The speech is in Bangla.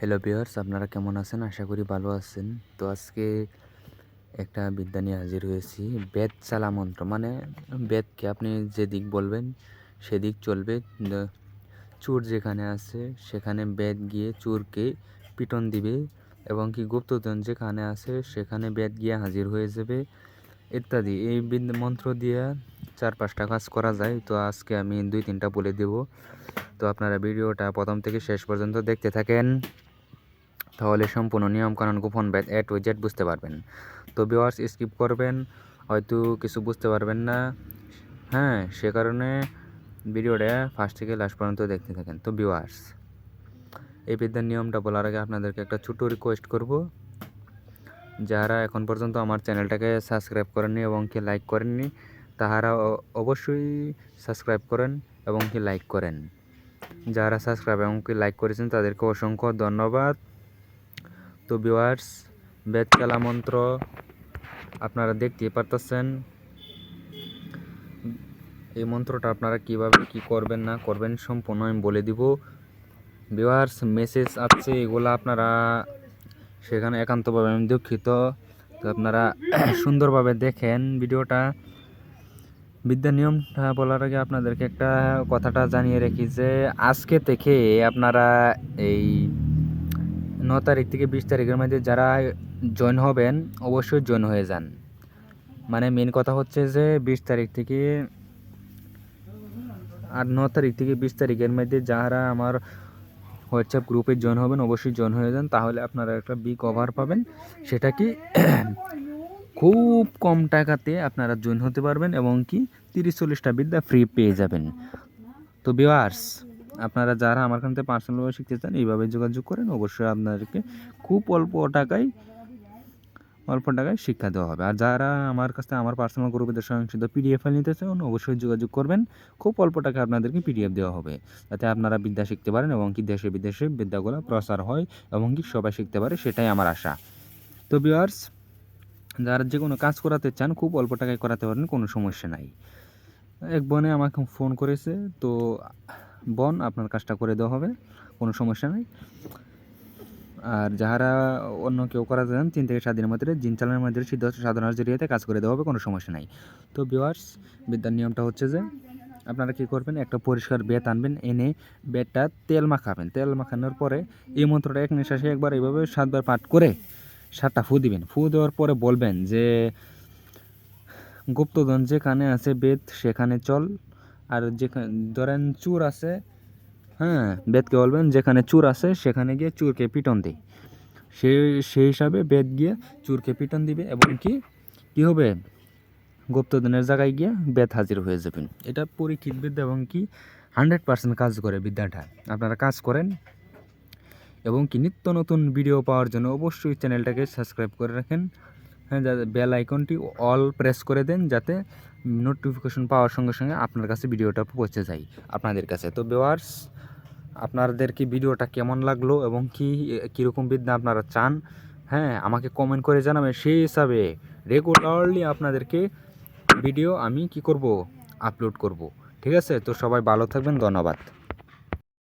হ্যালো ভিউয়ার্স, আপনারা কেমন আছেন? আশা করি ভালো আছেন। তো আজকে একটা বিদ্যা নিয়ে হাজির হয়েছি। বেদ চালা মন্ত্র, মানে বেদকে আপনি যেদিক বলবেন সেদিক চলবে। চোর যেখানে আছে সেখানে বেদ গিয়ে চোরকে পিটন দিবে, এবং কি গুপ্তধন যেখানে আছে সেখানে বেদ গিয়ে হাজির হয়ে যাবে ইত্যাদি। এই মন্ত্র দিয়ে 4-5টা কাজ করা যায়। তো আজকে আমি 2-3টা বলে দেব। তো আপনারা ভিডিওটা প্রথম থেকে শেষ পর্যন্ত দেখতে থাকেন, তাহলে সম্পূর্ণ নিয়মকানুন গোপন বেদ A to Z বুঝতে পারবেন। তো ভিউয়ার্স, স্কিপ করবেন, হয়তো কিছু বুঝতে পারবেন না। সে কারণে ভিডিওটা ফার্স্ট থেকে লাস্ট পর্যন্ত দেখতে থাকেন। তো ভিউয়ার্স, এই বিদ্যার নিয়মটা বলার আগে আপনাদেরকে একটা ছোটো রিকোয়েস্ট করব। যারা এখন পর্যন্ত আমার চ্যানেলটাকে সাবস্ক্রাইব করেননি এবং কি লাইক করেননি, তাহারা অবশ্যই সাবস্ক্রাইব করেন এবং কি লাইক করেন। যারা সাবস্ক্রাইব এবং কি লাইক করেছেন তাদেরকে অসংখ্য ধন্যবাদ। তো ভিউয়ার্স, বেদ চালা মন্ত্র আপনারা দেখতেই পারতেছেন। এই মন্ত্রটা আপনারা কিভাবে কি করবেন না করবেন সম্পূর্ণ আমি বলে দিব। ভিউয়ার্স, মেসেজ আছে এগুলো আপনারা সেখানে একান্তভাবে আমি দুঃখিত। তো আপনারা সুন্দরভাবে দেখেন ভিডিওটা। বিদ্যা নিয়মটা বলার আগে আপনাদেরকে একটা কথাটা জানিয়ে রাখি যে আজকে থেকে আপনারা এই 9 তারিখ থেকে 20 তারিখের মধ্যে যারা জয়েন হবেন অবশ্যই জয়েন হয়ে যান। মানে মেন কথা হচ্ছে যে 20 তারিখ থেকে আর 9 তারিখ থেকে 20 তারিখের মধ্যে যারা আমার হোয়াটসঅ্যাপ গ্রুপে জয়েন হবেন অবশ্যই জয়েন হয়ে যান, তাহলে আপনারা একটা বিগ অফার পাবেন। সেটা কি খুব কম টাকাতে আপনারা জয়েন হতে পারবেন এবং কি 30-40টা বিদ্যা ফ্রি পেয়ে যাবেন। তো ভিউয়ার্স, আপনারা যারা আমার কাছ থেকে পার্সোনালভাবে শিখতে চান এইভাবে যোগাযোগ করেন, অবশ্যই আপনাদেরকে খুব অল্প টাকায় শিক্ষা দেওয়া হবে। আর যারা আমার কাছ থেকে আমার পার্সোনাল গ্রুপের সংশোধিত পিডিএফ ফাইল নিতে চান অবশ্যই যোগাযোগ করবেন। খুব অল্প টাকায় আপনাদেরকে পিডিএফ দেওয়া হবে, যাতে আপনারা বিদ্যা শিখতে পারেন এবং কি দেশে বিদেশে বিদ্যাগুলো প্রচার হয় এবং কি সবাই শিখতে পারে, সেটাই আমার আশা। তো ভিউয়ার্স, যারা যে কোনো কাজ করাতে চান খুব অল্প টাকায় করাতে পারেন, কোনো সমস্যা নাই। এক বোনে আমাকে ফোন করেছে, তো বোন আপনার কাজটা করে দেওয়া হবে, কোনো সমস্যা নেই। আর যারা অন্য কেউ করা যান 3 থেকে 7 দিনের মধ্যে জিন চালানোর মধ্যে সিদ্ধ সাধনার জড়িয়ে কাজ করে দেওয়া হবে, কোনো সমস্যা নাই। তো ভিউয়ার্স, বিদ্যার নিয়মটা হচ্ছে যে আপনারা কী করবেন, একটা পরিষ্কার বেত আনবেন, এনে বেতটা তেল মাখাবেন। তেল মাখানোর পরে এই মন্ত্রটা এক নিঃশ্বাসে একবার এইভাবে 7বার পাঠ করে 7টা ফু দিবেন। ফু দেওয়ার পরে বলবেন যে গুপ্তধন যেখানে আছে বেদ সেখানে চল। আর যেখানে ধরেন চোর আছে, বেদকে বলবেন যেখানে চোর আছে সেখানে গিয়ে চোরকে পিটন দেয়। সেই হিসাবে বেদ গিয়ে চোরকে পিটন দিবে এবং কি হবে, গুপ্তধনের জায়গায় গিয়ে বেদ হাজির হয়ে যাবেন। এটা পরীক্ষিত বিদ্যা এবং কি 100% কাজ করে বিদ্যাটা। আপনারা কাজ করেন এবং কি নিত্য নতুন ভিডিও পাওয়ার জন্য অবশ্যই চ্যানেলটাকে সাবস্ক্রাইব করে রাখেন। যাতে বেল আইকনটি অল প্রেস করে দেন, যাতে নোটিফিকেশন পাওয়ার সঙ্গে সঙ্গে আপনার কাছে ভিডিওটা পৌঁছে যায় আপনাদের কাছে। তো ভিউয়ার্স, আপনাদের কি ভিডিওটা কেমন লাগলো এবং কীরকম বিদ্যা আপনারা চান, আমাকে কমেন্ট করে জানাবেন। সেই হিসাবে রেগুলারলি আপনাদেরকে ভিডিও আমি আপলোড করব। ঠিক আছে? তো সবাই ভালো থাকবেন, ধন্যবাদ।